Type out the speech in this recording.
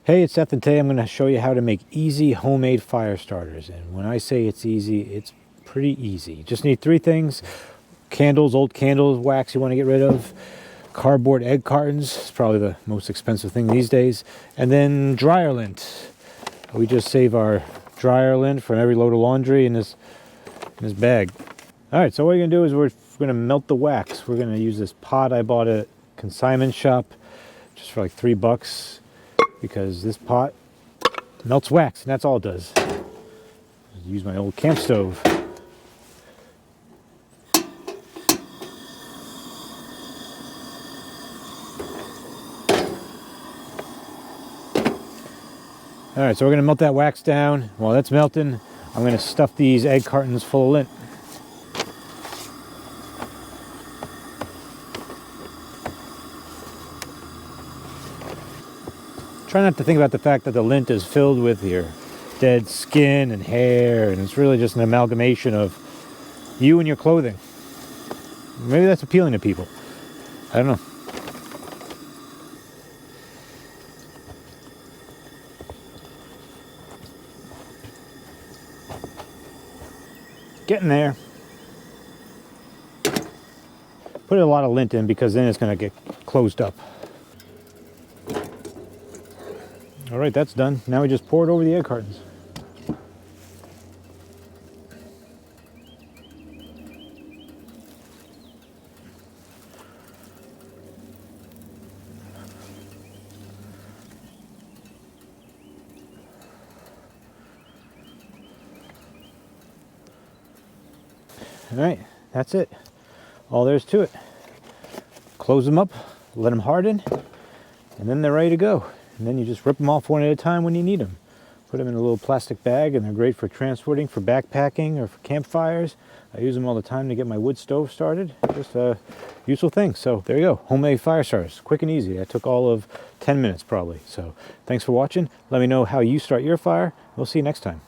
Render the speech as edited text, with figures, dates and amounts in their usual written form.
Hey, it's Seth, and today I'm going to show you how to make easy homemade fire starters. And when I say it's easy, it's pretty easy. You just need three things: candles, old candles, wax you want to get rid of, cardboard egg cartons, it's probably the most expensive thing these days, and then dryer lint. We just save our dryer lint from every load of laundry in this bag. All right, so what you're going to do is we're going to melt the wax. We're going to use this pot I bought at a consignment shop just for like $3. Because this pot melts wax, and that's all it does. Use my old camp stove. All right, so we're gonna melt that wax down. While that's melting, I'm gonna stuff these egg cartons full of lint. Try not to think about the fact that the lint is filled with your dead skin and hair, and it's really just an amalgamation of you and your clothing. Maybe that's appealing to people. I don't know. Getting there. Put a lot of lint in because then it's going to get closed up. All right, that's done. Now we just pour it over the egg cartons. All right, that's it. All there is to it. Close them up, let them harden, and then they're ready to go. And then you just rip them off one at a time when you need them. Put them in a little plastic bag, and they're great for transporting, for backpacking, or for campfires. I use them all the time to get my wood stove started. Just a useful thing. So there you go, homemade fire starters, quick and easy. That took all of 10 minutes probably. So thanks for watching. Let me know how you start your fire. We'll see you next time.